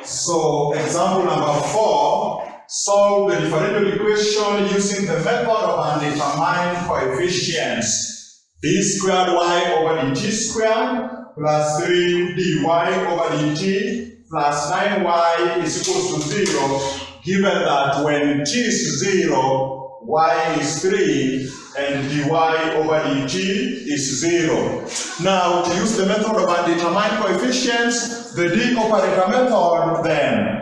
So example number 4, solve the differential equation using the method of undetermined coefficients. D squared y over dt squared plus 3 dy over dt plus 9y is equal to 0, given that when t is 0, y is 3, and dy over dt is 0. Now, to use the method of undetermined coefficients, the d operator method, then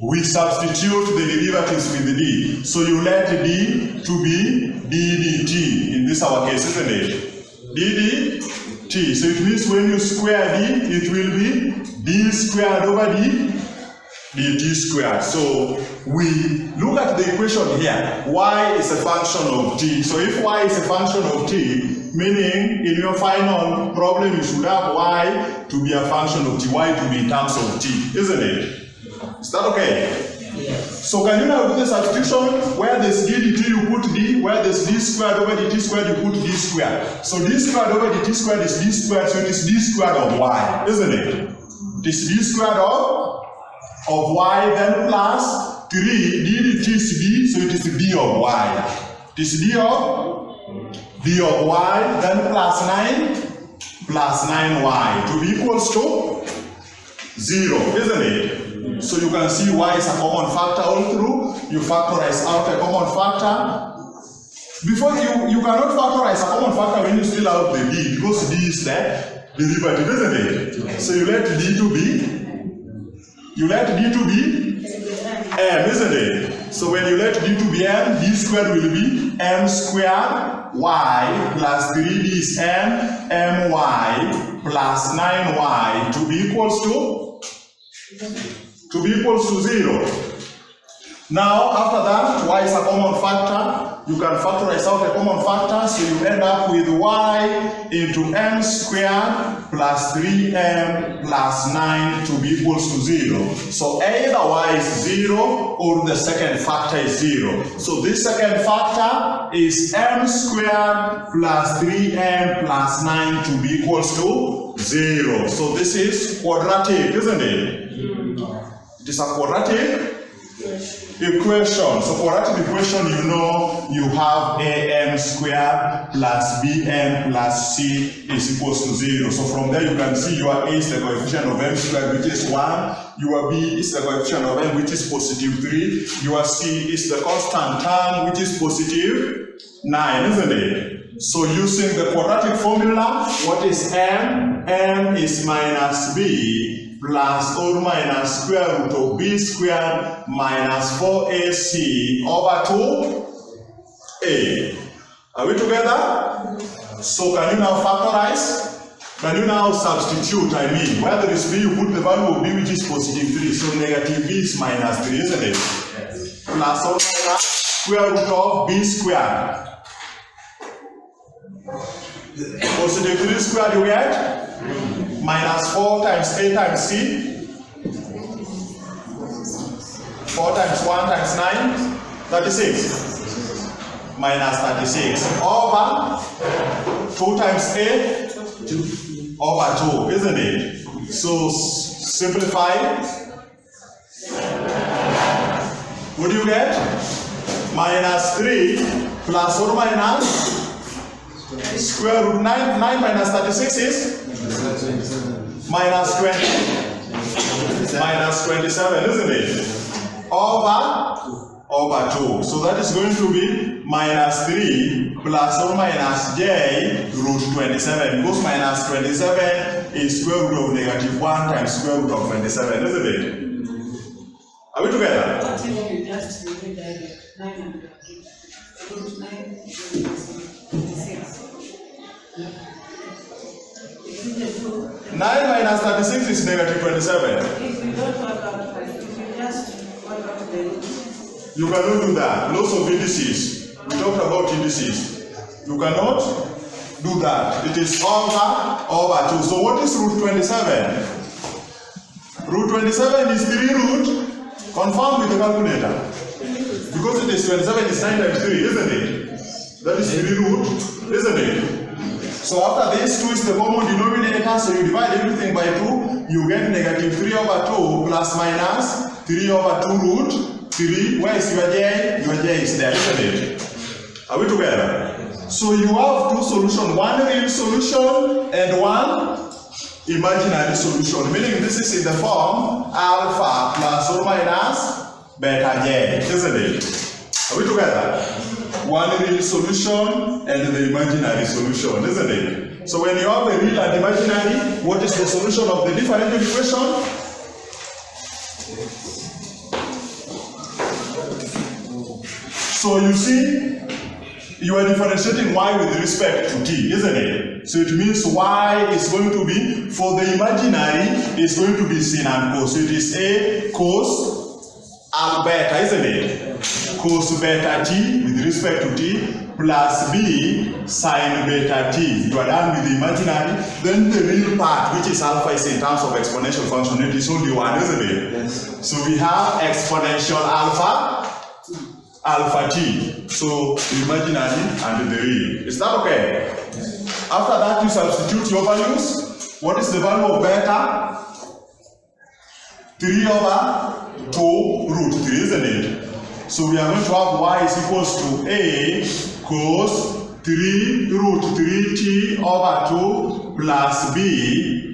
we substitute the derivatives with d. So you let d to be d dt in this our case, isn't it? d dt. So it means when you square d, it will be d squared over d dt squared. So we look at the equation here. Y is a function of t. So if y is a function of t, meaning in your final problem you should have y to be a function of t, y to be in terms of t, isn't it? Is that okay? Yes. So can you now do the substitution? Where there's d dt you put d, where there's d squared over dt squared you put d squared. So d squared over dt squared is d squared, so it is d squared of y, isn't it? It is d squared of y, then plus 3, d dt is d, so it is d of y. It is d of y, then plus 9y to be equals to 0, isn't it? So you can see y is a common factor all through. You factorize out a common factor. Before you cannot factorize a common factor when you still out the d, because d is the derivative, isn't it? So you let d to be m, isn't it? So when you let d to be m, d squared will be m squared y plus 3d is m, my plus 9y to be equals to 0. Now after that, y is a common factor. You can factorize out a common factor, so you end up with y into m squared plus 3m plus 9 to be equals to 0. So either y is 0 or the second factor is 0. So this second factor is m squared plus 3m plus 9 to be equals to 0. So this is quadratic, isn't it? It is a quadratic equation. So quadratic equation, you know, you have am squared plus bm plus c is equals to 0. So from there you can see your a is the coefficient of m squared, which is 1. Your b is the coefficient of m, which is positive 3. Your c is the constant term, which is positive 9, isn't it? So using the quadratic formula, what is m? M is minus b plus or minus square root of b squared minus 4ac over 2a. Are we together? So can you now factorize? Can you now substitute, where there is b, you put the value of b, which is positive 3. So negative b is minus 3, isn't it? Yes. Plus or minus square root of b squared. Positive 3 squared you get? Minus 4 times a times c. 4 times 1 times 9, 36. Minus 36 over 2 times a over 2, isn't it? So simplify. What do you get? Minus 3 plus or minus square root 9 minus 36 is minus 20 minus 27, isn't it? Over 2. So that is going to be minus 3 plus or minus j root 27, because minus 27 is square root of negative 1 times square root of 27, isn't it? Are we together? 9 minus 36 is negative 27. If you don't work out 5, if you just work out the root. You cannot do that. Lots of indices. We talked about indices. You cannot do that. It is over 2. So what is root 27? Root 27 is 3 root. Confirm with the calculator. Because it is 27 is 9 times 3, isn't it? That is 3 root, isn't it? So after this 2 is the common denominator, so you divide everything by 2, you get negative 3 over 2 plus minus 3 over 2 root 3. Where is your j? Your j is there, isn't it? Are we together? So you have two solutions, one real solution and one imaginary solution, meaning this is in the form alpha plus or minus beta j, isn't it? Are we together? One real solution and the imaginary solution, isn't it? So when you have a real and imaginary, what is the solution of the differential equation? So you see, you are differentiating y with respect to t, isn't it? So it means y is going to be, for the imaginary, is going to be sin and cos. So it is a cos and beta, isn't it? Cos beta t with respect to t plus b sin beta t. You are done with the imaginary. Then the real part, which is alpha, is in terms of exponential function. It is only one, isn't it? Yes. So we have exponential alpha t. So the imaginary and the real. Is that okay? Yes. After that, you substitute your values. What is the value of beta? 3 over 2 root 3, isn't it? So we are going to have y is equals to a cos 3 root 3t over 2 plus b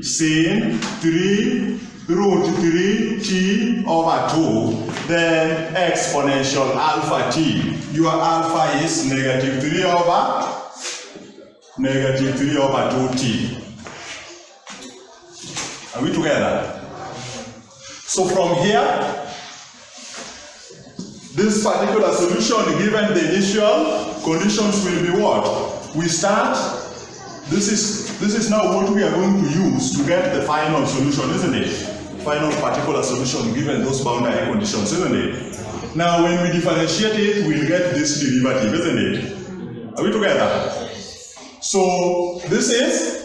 sin 3 root 3t over 2, then exponential alpha t. Your alpha is negative 3 over 2t. Are we together? So from here, this particular solution, given the initial conditions, will be what? We start, this is now what we are going to use to get the final solution, isn't it? Final particular solution given those boundary conditions, isn't it? Now when we differentiate it, we'll get this derivative, isn't it? Are we together? So this is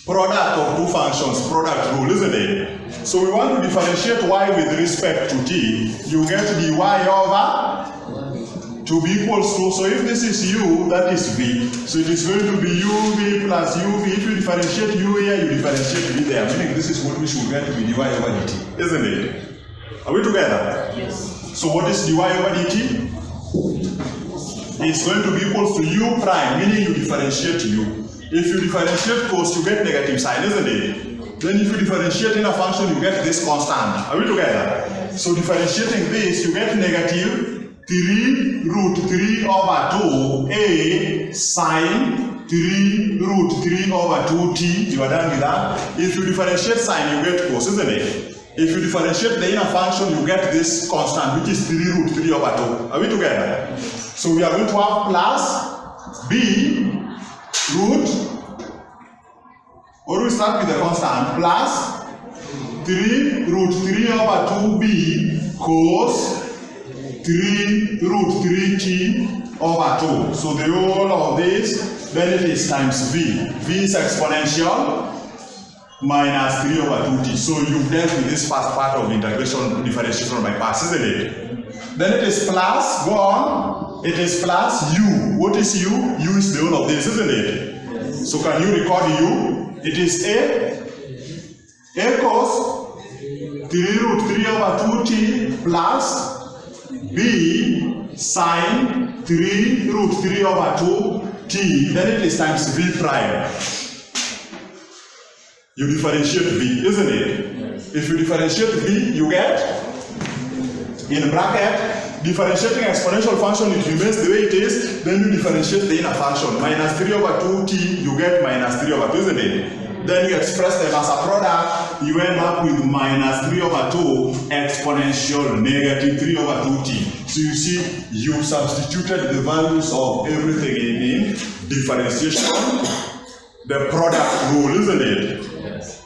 product of two functions, product rule, isn't it? So we want to differentiate y with respect to t. You get dy over to be equals to, so if this is u, that is v. So it is going to be uv plus uv. If you differentiate u here, you differentiate v there. Meaning this is what we should get to be dy over dt, isn't it? Are we together? Yes. So what is dy over dt? It's going to be equals to u prime, meaning you differentiate u. If you differentiate cos, you get negative sign, isn't it? Then if you differentiate in a function, you get this constant. Are we together? So differentiating this, you get negative 3 root 3 over 2a sine 3 root 3 over 2t. You are done with that. If you differentiate sine, you get cos, isn't it? If you differentiate the inner function, you get this constant, which is 3 root 3 over 2. Are we together? So we are going to have plus b root, or we start with the constant, plus 3 root 3 over 2b cos 3 root 3t over 2. So the whole of this, then it is times v. V is exponential minus 3 over 2t. So you've dealt with this first part of integration, differentiation by parts, isn't it? Then it is plus, go on. It is plus u. What is u? U is the whole of this, isn't it? Yes. So can you record u? It is a cos 3 root 3 over 2t plus b sine 3 root 3 over 2t. Then it is times v prime. You differentiate v, isn't it? Yes. If you differentiate v, you get, in bracket, differentiating exponential function, it remains the way it is. Then you differentiate the inner function. Minus 3 over 2t, you get minus 3 over 2, isn't it? Then you express them as a product, you end up with minus 3 over 2 exponential negative 3 over 2t. So you see, you substituted the values of everything in differentiation. The product rule, isn't it? Yes.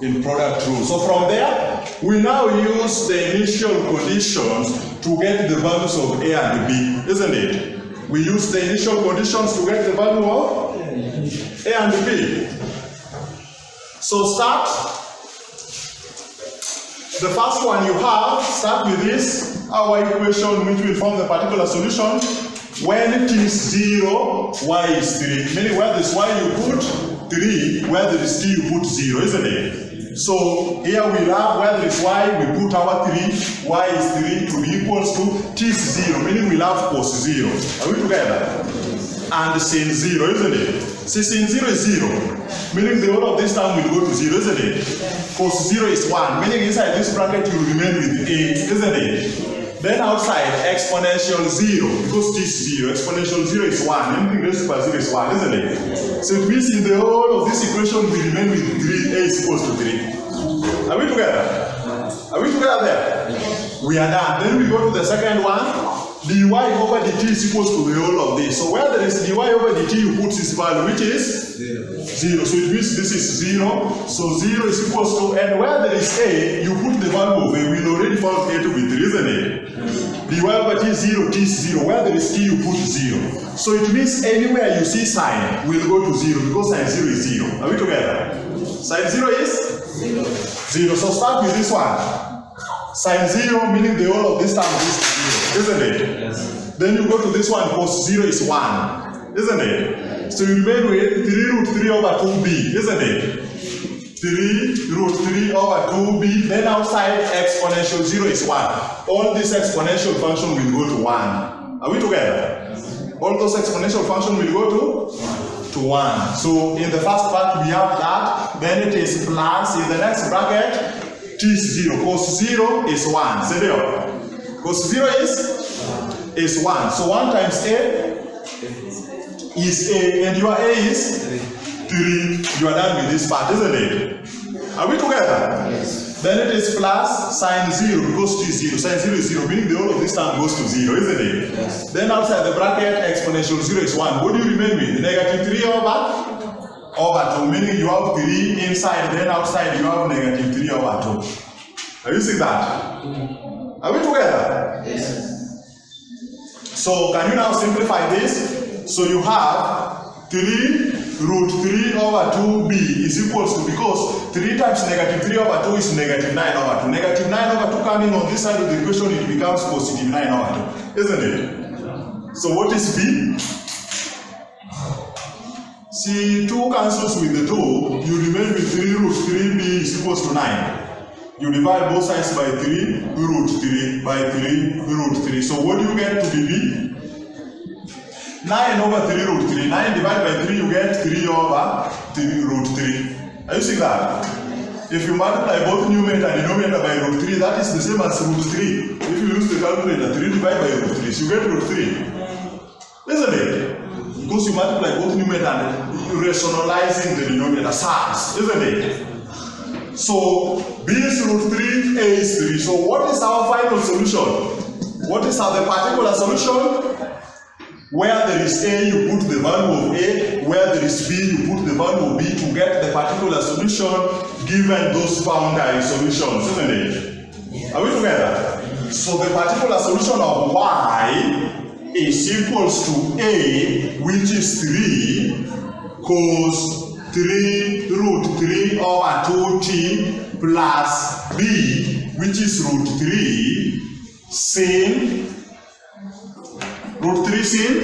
In product rule. So from there, we now use the initial conditions to get the values of a and b, isn't it? We use the initial conditions to get the value of a and b. So start, the first one you have, start with this, our equation which will form the particular solution. When it is 0, y is 3. Meaning where there is y you put 3, where there is t you put 0, isn't it? So here we have where there is y, we put our 3, y is 3 to be equals to t is 0, meaning we have cos 0. Are we together? And sin 0, isn't it? See, sin 0 is 0, meaning the whole of this term will go to 0, isn't it? Cos 0 is 1, meaning inside this bracket you will remain with 8, isn't it? Then outside, exponential 0, because t is 0, exponential 0 is 1, anything raised to 0 is 1, isn't it? So it means in the whole of this equation we remain with 3, a is equals to 3. Are we together? Are we together there? We are done. Then we go to the second one. dy over dt is equals to the whole of this. So where there is dy over dt, you put this value, which is 0. So it means this is 0. So 0 is equals to, and where there is a, you put the value of a. We already found a to be 3, isn't it? dy over t is 0, t is 0. Where there is t, you put 0. So it means anywhere you see sign will go to 0 because sign 0 is 0. Are we together? Sign 0 is 0. So start with this one. Sin 0 meaning the whole of this term is 0, isn't it? Yes. Then you go to this one, cos 0 is 1, isn't it? So you remain with 3 root 3 over 2b, isn't it? 3 root 3 over 2b, then outside exponential 0 is 1. All this exponential function will go to 1. Are we together? Yes. All those exponential functions will go to 1. So in the first part we have that, then it is plus, in the next bracket, t is 0, cos 0 is 1. Say there. Cos 0 is 1. So 1 times a is a, and your a is 3. You are done with this part, isn't it? Are we together? Yes. Then it is plus sine 0 because t is 0. Sine 0 is 0, meaning the whole of this term goes to 0, isn't it? Yes. Then outside the bracket, exponential 0 is 1. What do you remain with? Negative 3 over 2, meaning you have 3 inside, then outside you have negative 3 over 2. Are you seeing that? Are we together? Yes. So can you now simplify this? So you have 3 root 3 over 2b is equals to, because 3 times negative 3 over 2 is negative 9 over 2. Negative 9 over 2 coming on this side of the equation, it becomes positive 9 over 2, isn't it? So what is b? See, 2 cancels with the 2, you remain with 3 root 3b is equals to 9. You divide both sides by 3 root 3 by 3 root 3. So what do you get to be b? 9 over 3 root 3. 9 divided by 3, you get 3 over 3 root 3. Are you seeing that? If you multiply both numerator and denominator by root 3, that is the same as root 3. If you use the calculator, 3 divided by root 3, so you get root 3. Isn't it? Because you multiply both numerator and you're rationalizing the denominator sides, isn't it? So b is root 3, a is 3. So what is our final solution? What is the particular solution? Where there is a, you put the value of a. Where there is b, you put the value of b to get the particular solution given those boundary solutions, isn't it? Are we together? So the particular solution of y is equals to a, which is 3, cos 3 root 3 over 2t plus b, which is root 3, sin root 3 sin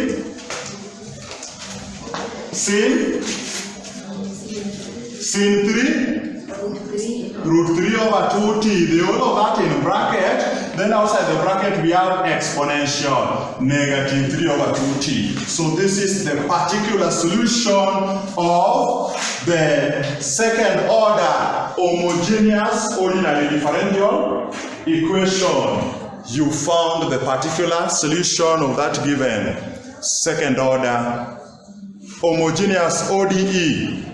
3 root 3 over 2t, the whole of that in bracket. Then outside the bracket we have exponential negative 3 over 2t. So this is the particular solution of the second order homogeneous ordinary differential equation. You found the particular solution of that given second order homogeneous ODE